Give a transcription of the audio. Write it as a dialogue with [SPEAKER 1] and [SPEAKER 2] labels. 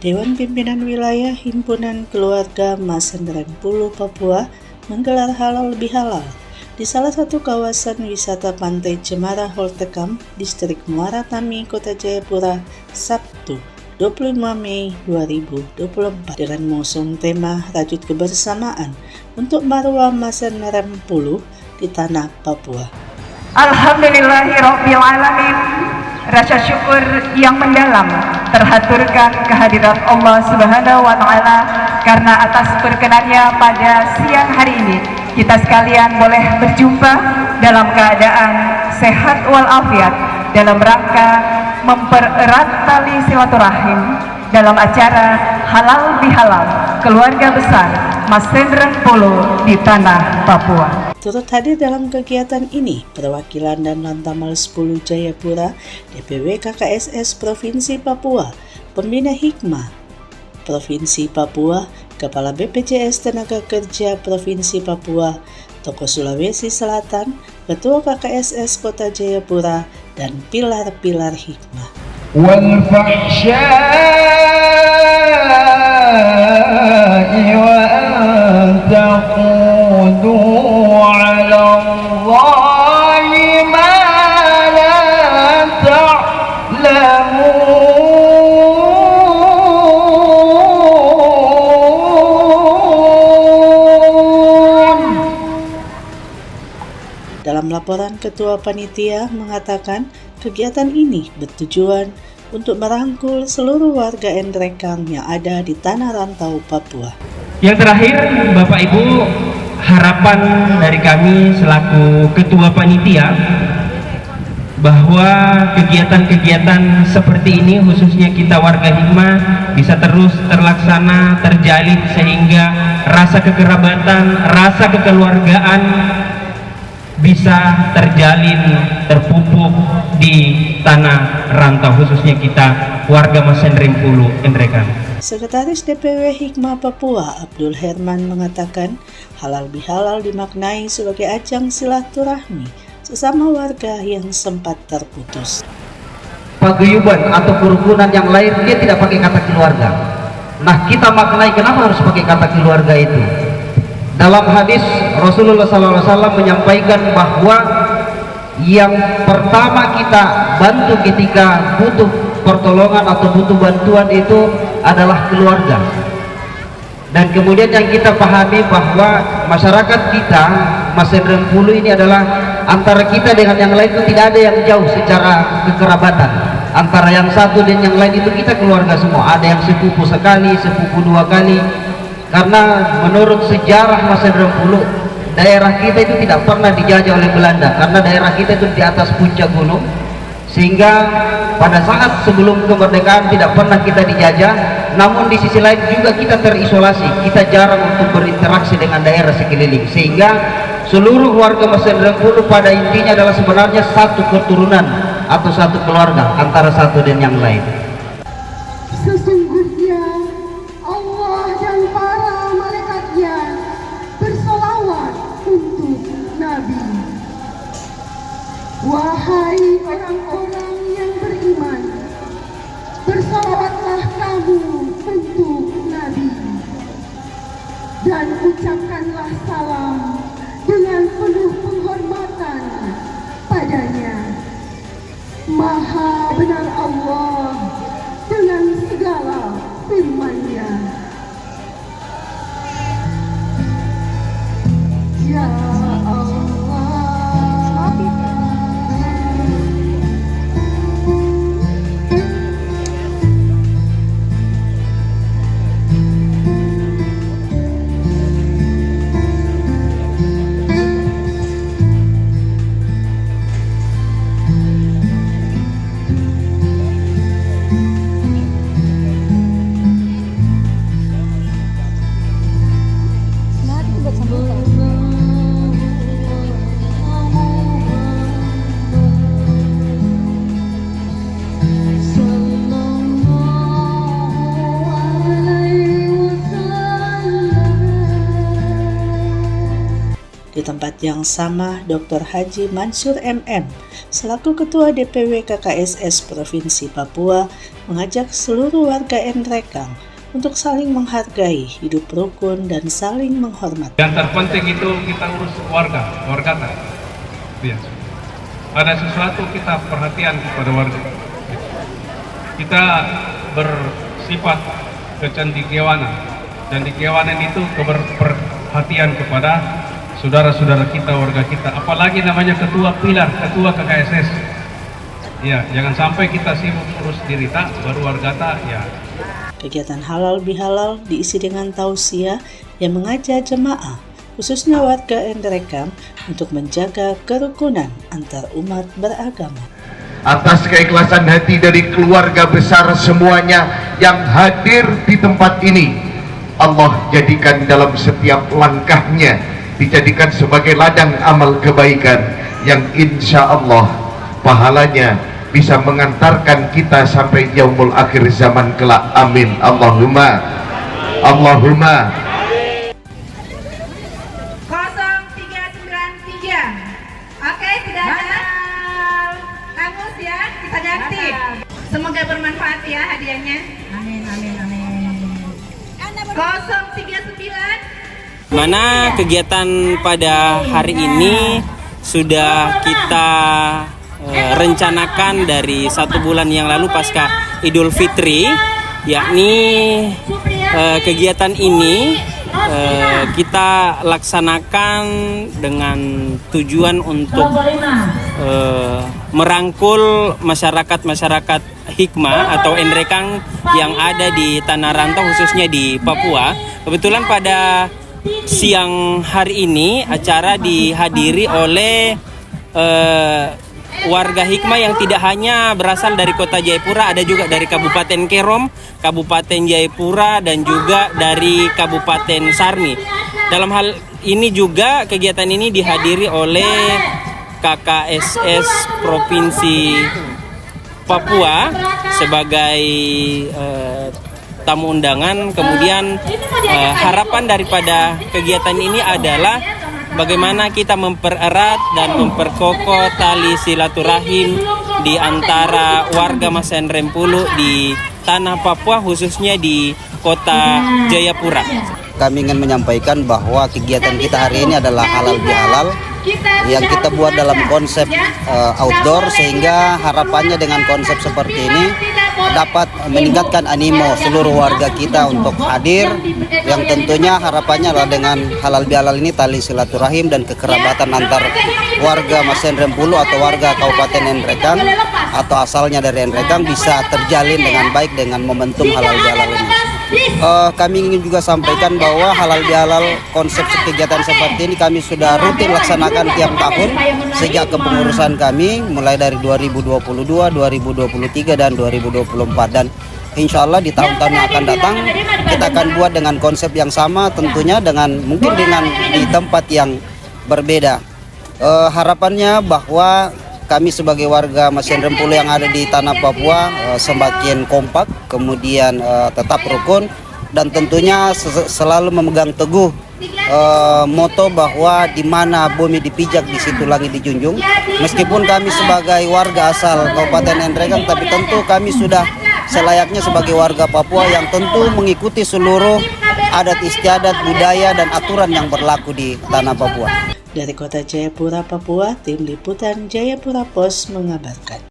[SPEAKER 1] Dewan Pimpinan Wilayah Himpunan Keluarga Masen Rempulu, Papua menggelar halal bihalal di salah satu kawasan wisata Pantai Cemara Holtekam, Distrik Muara Tami, Kota Jayapura, Sabtu 25 Mei 2024 dengan mengusung tema Rajut Kebersamaan untuk Marwah Masen Rempulu di Tanah Papua.
[SPEAKER 2] Alhamdulillahirrabbilalamin. Rasa syukur yang mendalam terhaturkan kehadirat Allah Subhanahu wa Ta'ala karena atas perkenannya pada siang hari ini kita sekalian boleh berjumpa dalam keadaan sehat walafiat dalam rangka mempererat tali silaturahim dalam acara halal bihalal keluarga besar Masen Rempulu di Tanah Papua.
[SPEAKER 1] Turut hadir dalam kegiatan ini perwakilan dan Lantamal 10 Jayapura, DPW KKSS Provinsi Papua, Pembina Hikmah Provinsi Papua, Kepala BPJS Tenaga Kerja Provinsi Papua, Tokoh Sulawesi Selatan, Ketua KKSS Kota Jayapura, dan pilar-pilar hikmah.
[SPEAKER 3] Wal fahsya'i wa an taqudu 'ala Allahi ma la ta'lamun.
[SPEAKER 1] Dalam laporan, Ketua Panitia mengatakan kegiatan ini bertujuan untuk merangkul seluruh warga Endrekang yang ada di tanah rantau Papua.
[SPEAKER 4] Yang terakhir, Bapak Ibu, harapan dari kami selaku Ketua Panitia bahwa kegiatan-kegiatan seperti ini khususnya kita warga hikmah bisa terus terlaksana, terjalin sehingga rasa kekerabatan, rasa kekeluargaan bisa terjalin, terpupuk di tanah rantau khususnya kita warga Masen Rempulu Endrekang.
[SPEAKER 1] Sekretaris DPW Hikmah Papua Abdul Herman mengatakan halal bihalal dimaknai sebagai ajang silaturahmi sesama warga yang sempat terputus.
[SPEAKER 5] Paguyuban atau kerukunan yang lain dia tidak pakai kata keluarga. Nah, kita maknai kenapa harus pakai kata keluarga itu. Dalam hadis Rasulullah SAW menyampaikan bahwa yang pertama kita bantu ketika butuh pertolongan atau butuh bantuan itu adalah keluarga. Dan kemudian yang kita pahami bahwa masyarakat kita Masen Rempulu ini adalah antara kita dengan yang lain itu tidak ada yang jauh secara kekerabatan. Antara yang satu dan yang lain itu kita keluarga semua. Ada yang sepupu sekali, sepupu dua kali. Karena menurut sejarah Masen Rempulu, daerah kita itu tidak pernah dijajah oleh Belanda karena daerah kita itu di atas puncak gunung, sehingga pada saat sebelum kemerdekaan tidak pernah kita dijajah. Namun di sisi lain juga kita terisolasi, kita jarang untuk berinteraksi dengan daerah sekeliling, sehingga seluruh warga Masen Rempulu pada intinya adalah sebenarnya satu keturunan atau satu keluarga antara satu dan yang lain.
[SPEAKER 6] Sesungguhnya Allah dan para malaikatnya bersolawat untuk Nabi. Wahai orang-orang yang beriman, bersolawatlah kamu untuk Nabi dan ucapkanlah salam dengan penuh penghormatan padanya. Maha benar Allah dengan segala firman-Nya. Ya Allah.
[SPEAKER 1] yang sama, Dr. Haji Mansur MM, selaku Ketua DPW KKSS Provinsi Papua, mengajak seluruh warga Nrekang untuk saling menghargai, hidup rukun, dan saling menghormati.
[SPEAKER 7] Yang terpenting itu kita urus warga ya. Ada sesuatu kita perhatian kepada warga. Kita bersifat kecendekiawanan. Cendekiawanan itu keberperhatian kepada saudara-saudara kita, warga kita. Apalagi namanya ketua pilar, ketua KKSS. Ya, jangan sampai kita sibuk urus diri tak, baru warga tak, ya.
[SPEAKER 1] Kegiatan halal bihalal diisi dengan tausiah yang mengajak jemaah, khususnya warga Nrekang, untuk menjaga kerukunan antar umat beragama.
[SPEAKER 8] Atas keikhlasan hati dari keluarga besar semuanya yang hadir di tempat ini, Allah jadikan dalam setiap langkahnya dijadikan sebagai ladang amal kebaikan yang insya Allah pahalanya bisa mengantarkan kita sampai yaumul akhir zaman kelak. Amin. Allahumma
[SPEAKER 9] 0393. Oke, tidak ada hangus ya, kita ganti. Semoga bermanfaat ya hadiahnya. Amin. 039.
[SPEAKER 10] Mana kegiatan pada hari ini sudah kita rencanakan dari 1 bulan yang lalu pasca Idul Fitri, yakni kegiatan ini kita laksanakan dengan tujuan untuk merangkul masyarakat hikmah atau Nrekang yang ada di tanah rantau, khususnya di Papua. Kebetulan pada siang hari ini acara dihadiri oleh warga hikmah yang tidak hanya berasal dari kota Jayapura, ada juga dari Kabupaten Kerom, Kabupaten Jayapura, dan juga dari Kabupaten Sarmi. Dalam hal ini juga kegiatan ini dihadiri oleh KKSS Provinsi Papua sebagai tamu undangan. Kemudian harapan daripada kegiatan ini adalah bagaimana kita mempererat dan memperkokoh tali silaturahim di antara warga Masendrem Pulu di tanah Papua, khususnya di kota Jayapura.
[SPEAKER 5] Kami ingin menyampaikan bahwa kegiatan kita hari ini adalah halal bihalal yang kita buat dalam konsep outdoor, sehingga harapannya dengan konsep seperti ini dapat meningkatkan animo seluruh warga kita untuk hadir, yang tentunya harapannya adalah dengan halal bihalal ini tali silaturahim dan kekerabatan antar warga Masendrem Pulu atau warga Kabupaten Nrekang atau asalnya dari Nrekang bisa terjalin dengan baik dengan momentum halal bihalal ini. Kami ingin juga sampaikan bahwa halal bihalal konsep kegiatan seperti ini kami sudah rutin laksanakan tiap tahun sejak kepengurusan kami mulai dari 2022, 2023 dan 2024, dan insya Allah di tahun-tahun yang akan datang kita akan buat dengan konsep yang sama, tentunya dengan mungkin dengan di tempat yang berbeda. Harapannya bahwa kami sebagai warga Masendrem Pulu yang ada di tanah Papua semakin kompak, kemudian tetap rukun, dan tentunya selalu memegang teguh moto bahwa di mana bumi dipijak di situ langit dijunjung. Meskipun kami sebagai warga asal Kabupaten Nrekang, tapi tentu kami sudah selayaknya sebagai warga Papua yang tentu mengikuti seluruh adat istiadat, budaya, dan aturan yang berlaku di tanah Papua.
[SPEAKER 1] Dari kota Jayapura, Papua, tim liputan Jayapura Post mengabarkan.